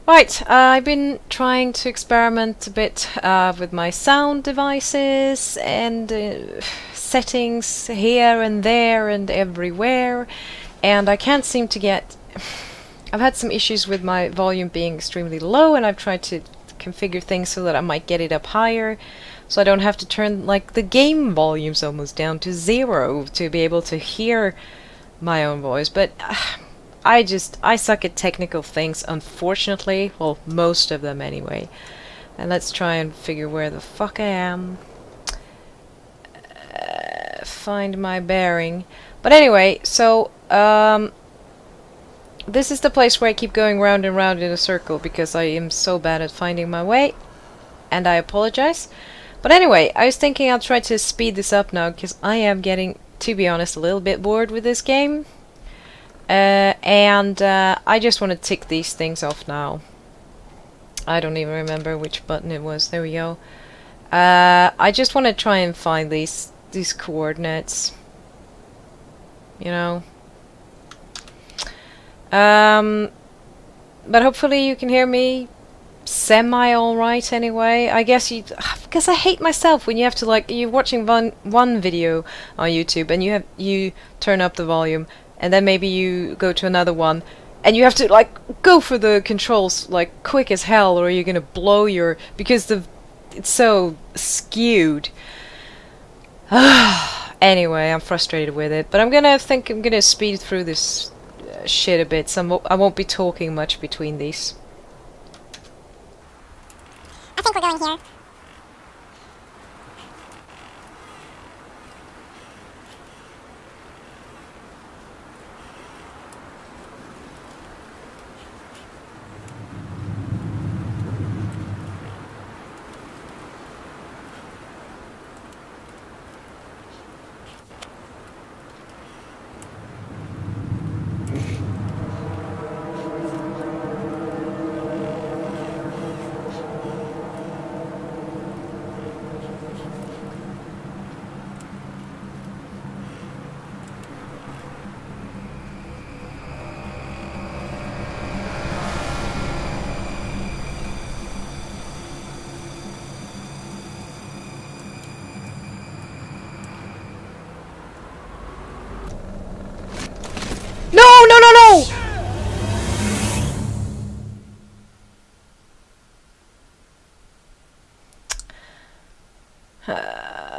Right, I've been trying to experiment a bit with my sound devices and settings here and there and everywhere, and I can't seem to get... I've had some issues with my volume being extremely low, and I've tried to configure things so that I might get it up higher, so I don't have to turn like the game volumes almost down to 0 to be able to hear my own voice, but I suck at technical things, unfortunately. Well, most of them anyway. And let's try and figure where the fuck I am. Find my bearing. But anyway, so this is the place where I keep going round and round in a circle because I am so bad at finding my way, and I apologize. But anyway, I was thinking I'll try to speed this up now because I am getting, to be honest, a little bit bored with this game. I just want to tick these things off now. I don't even remember which button it was. There we go. I just want to try and find these coordinates. You know. But hopefully you can hear me semi alright anyway. I guess because I hate myself when you have to, like, you're watching one video on YouTube and you turn up the volume, and then maybe you go to another one and you have to like go for the controls like quick as hell, or you're gonna blow your, because it's so skewed. Anyway, I'm frustrated with it, but I'm gonna speed through this shit a bit, so I won't be talking much between these. I think we're going here. No, no, no, no!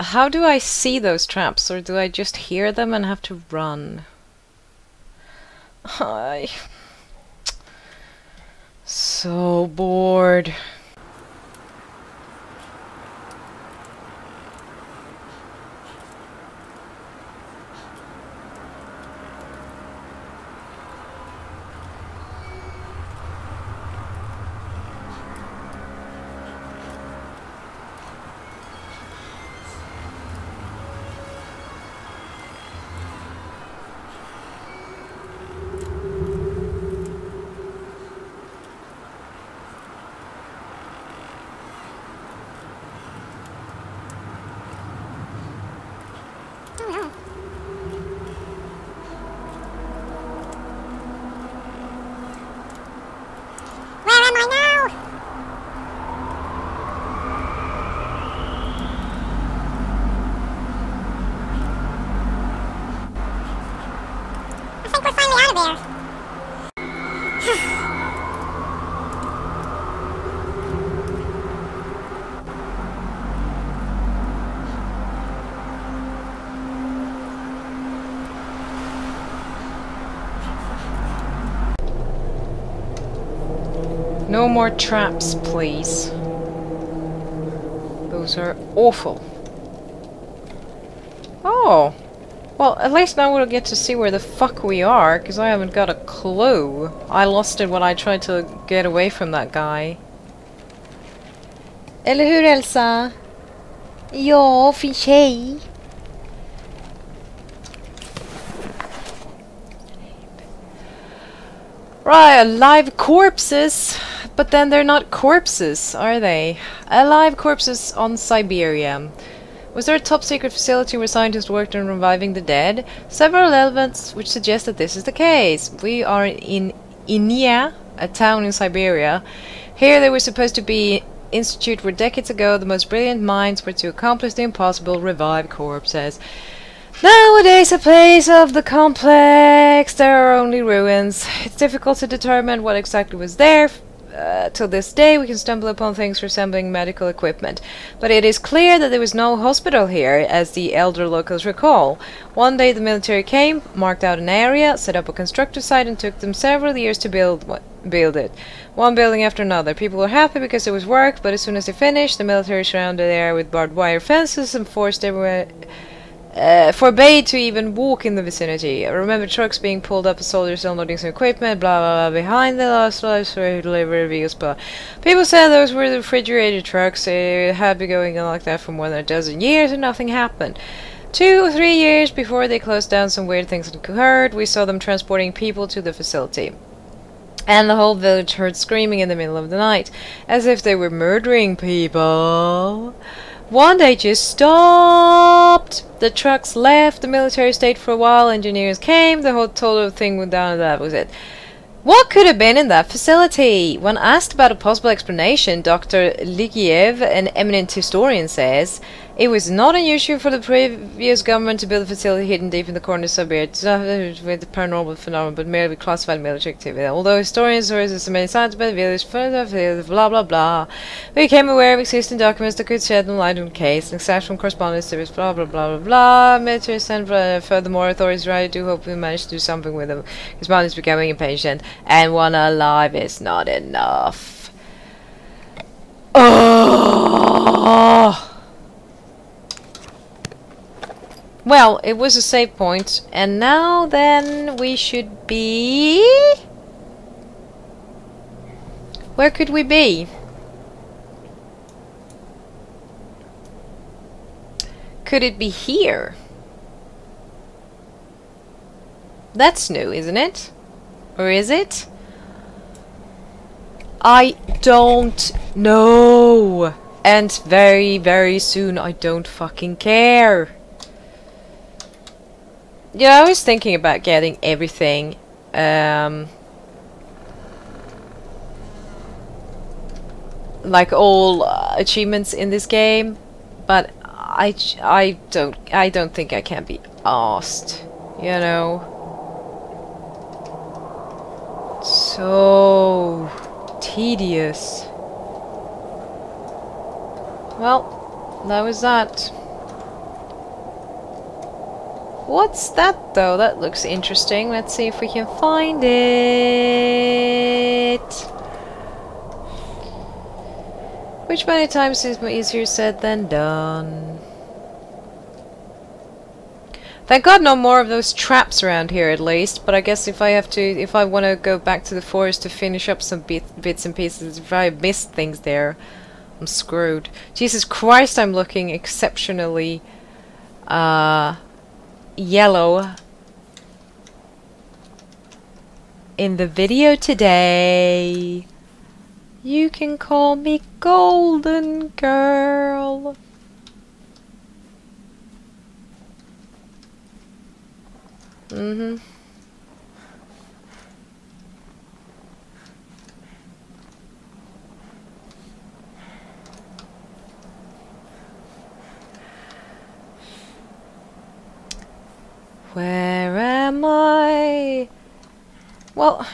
How do I see those traps, or do I just hear them and have to run? So bored. No more traps, please. Those are awful. Oh! Well, at least now we'll get to see where the fuck we are, because I haven't got a clue. I lost it when I tried to get away from that guy. Eller hur, Elsa? Ja, fin tjej. Right, alive corpses! But then they're not corpses, are they? Alive corpses on Siberia. Was there a top-secret facility where scientists worked on reviving the dead? Several elements which suggest that this is the case. We are in Inia, a town in Siberia. Here they were supposed to be institute where decades ago the most brilliant minds were to accomplish the impossible, revive corpses. Nowadays, a place of the complex, there are only ruins. It's difficult to determine what exactly was there. Till this day we can stumble upon things resembling medical equipment. But it is clear that there was no hospital here, as the elder locals recall. One day the military came, marked out an area, set up a constructive site, and took them several years to build it. One building after another. People were happy because it was work, but as soon as they finished, the military surrounded the area with barbed wire fences and forced everywhere forbade to even walk in the vicinity. I remember trucks being pulled up, soldiers unloading some equipment, blah blah blah, behind the last lives for delivery vehicles, but people said those were the refrigerated trucks. It had been going on like that for more than a dozen years and nothing happened. 2 or 3 years before they closed down, some weird things occurred. We saw them transporting people to the facility. And the whole village heard screaming in the middle of the night, as if they were murdering people. One day just stopped. The trucks left, the military stayed for a while, engineers came, the whole total thing went down and that was it. What could have been in that facility? When asked about a possible explanation, Dr. Ligiev, an eminent historian, says it was not unusual for the previous government to build a facility hidden deep in the corner of Siberia with paranormal phenomena, but merely classified military activity. Although historians sources so many signs about the village, blah blah blah, we became aware of existing documents that could shed no light on the case, and except from correspondence there was blah blah blah blah blah. Military sent furthermore, authorities really do hope we manage to do something with them. Correspondents becoming impatient, and one alive is not enough. Oh. Well, it was a save point, and now then we should be... Where could we be? Could it be here? That's new, isn't it? Or is it? I don't know. And very, very soon I don't fucking care. Yeah, I was thinking about getting everything. Like all achievements in this game, but I don't think I can be asked, you know. So tedious. Well, that was that. What's that though? That looks interesting. Let's see if we can find it. Which many times is easier said than done. Thank God no more of those traps around here at least, but I guess if I want to go back to the forest to finish up some bits and pieces, if I missed things there, I'm screwed. Jesus Christ, I'm looking exceptionally yellow in the video today. You can call me Golden Girl. Where am I? Well,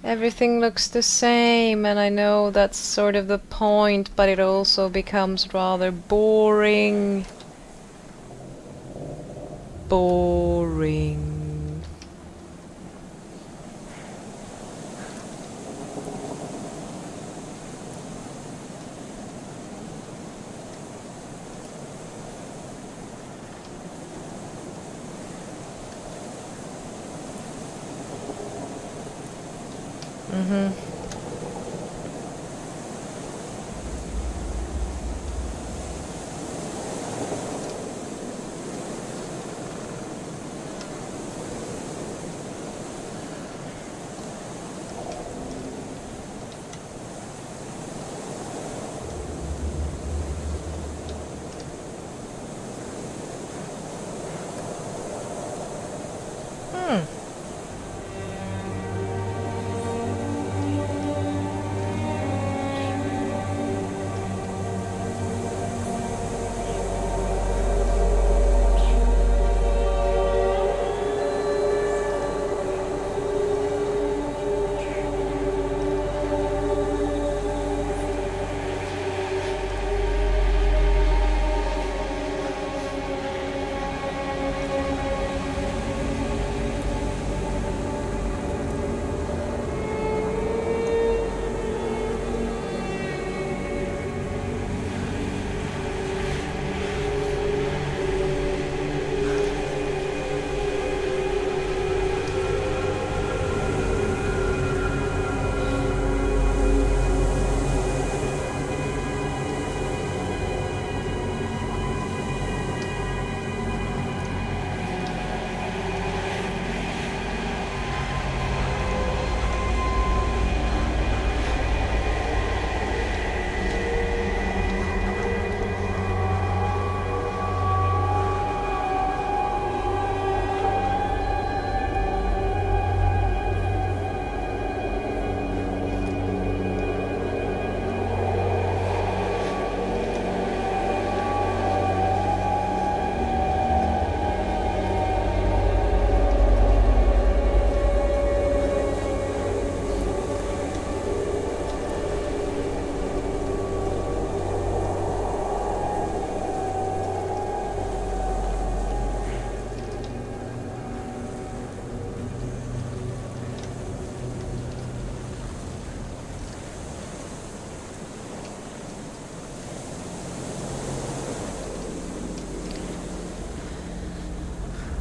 everything looks the same, and I know that's sort of the point, but it also becomes rather boring. Boring.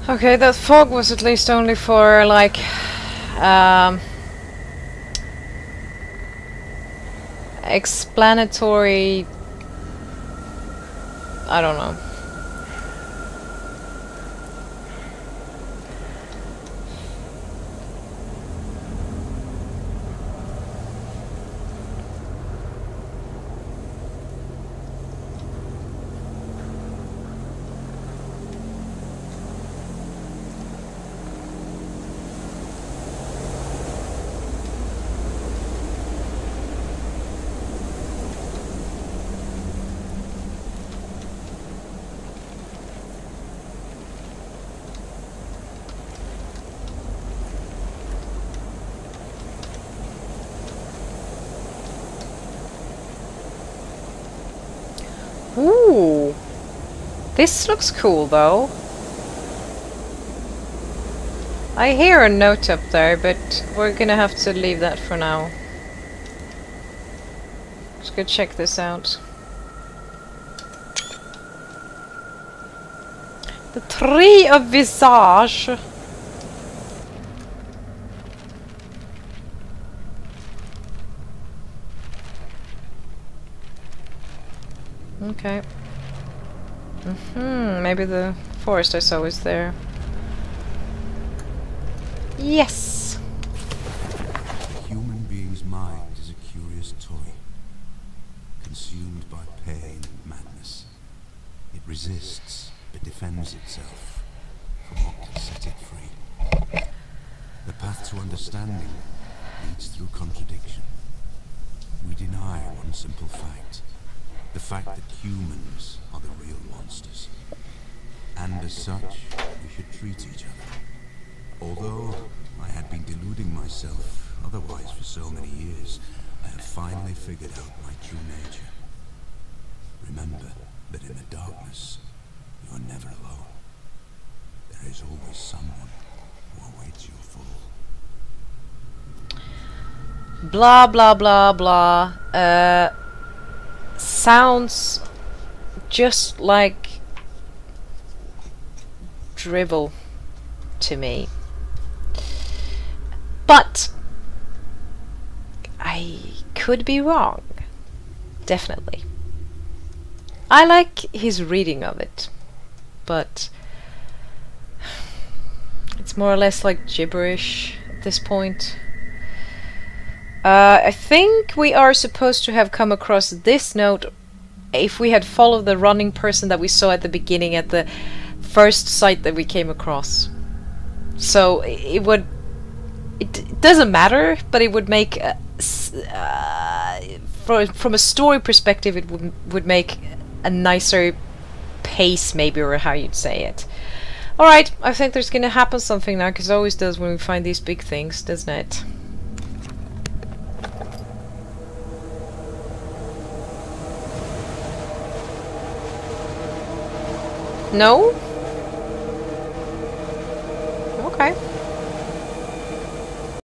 Okay, that fog was at least only for like explanatory. I don't know. Ooh, this looks cool though. I hear a note up there, but we're gonna have to leave that for now. Let's go check this out. The Tree of Visage. Okay. Maybe the forest I saw was there. Yes! The human being's mind is a curious toy, consumed by pain and madness. It resists, but defends itself from what can set it free. The path to understanding leads through contradiction. We deny one simple fact. The fact that humans are the real monsters. And as such, we should treat each other. Although I had been deluding myself otherwise for so many years, I have finally figured out my true nature. Remember that in the darkness, you are never alone. There is always someone who awaits your fall. Blah blah blah blah. Sounds just like drivel to me. But I could be wrong. Definitely. I like his reading of it, but it's more or less like gibberish at this point. I think we are supposed to have come across this note if we had followed the running person that we saw at the beginning at the first site that we came across. So it would... It doesn't matter, but it would make... from a story perspective, it would make a nicer pace, maybe, or how you'd say it. Alright, I think there's gonna happen something now, because it always does when we find these big things, doesn't it? No?